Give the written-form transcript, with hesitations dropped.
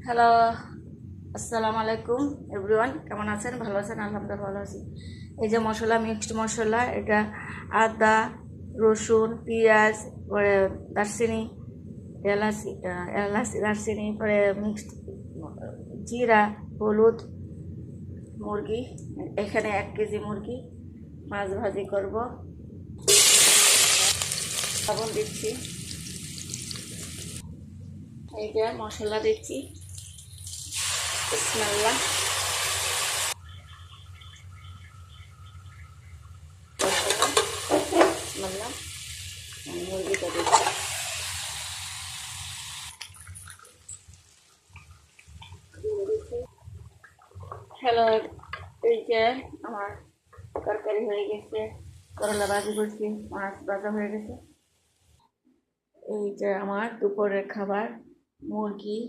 Hello, আসসালামু আলাইকুম everyone. কেমন আছেন? ভালো আছেন? আলহামদুলিল্লাহ ভালো আছি। এই যে মশলা, মিক্সড মশলা, এটা আদা, রসুন, পেঁয়াজ, পরে দারচিনি, এলাচি, দারচিনি, পরে মিক্সড জিরা, হলুদ, মুরগি। এখানে 1 কেজি মুরগি মাছ ভাজি করব। লবণ দিচ্ছি, এই যে মশলা দিচ্ছি, বিসমিল্লাহ। বিসমিল্লাহ, মুরগিটা দিচ্ছি। হ্যালো, এই যে আমার তরকারি হয়ে গেছে, করলা ভাজি করছি, মাছ ভাজা হয়ে গেছে। এই যে আমার দুপুরের খাবার, মুরগি,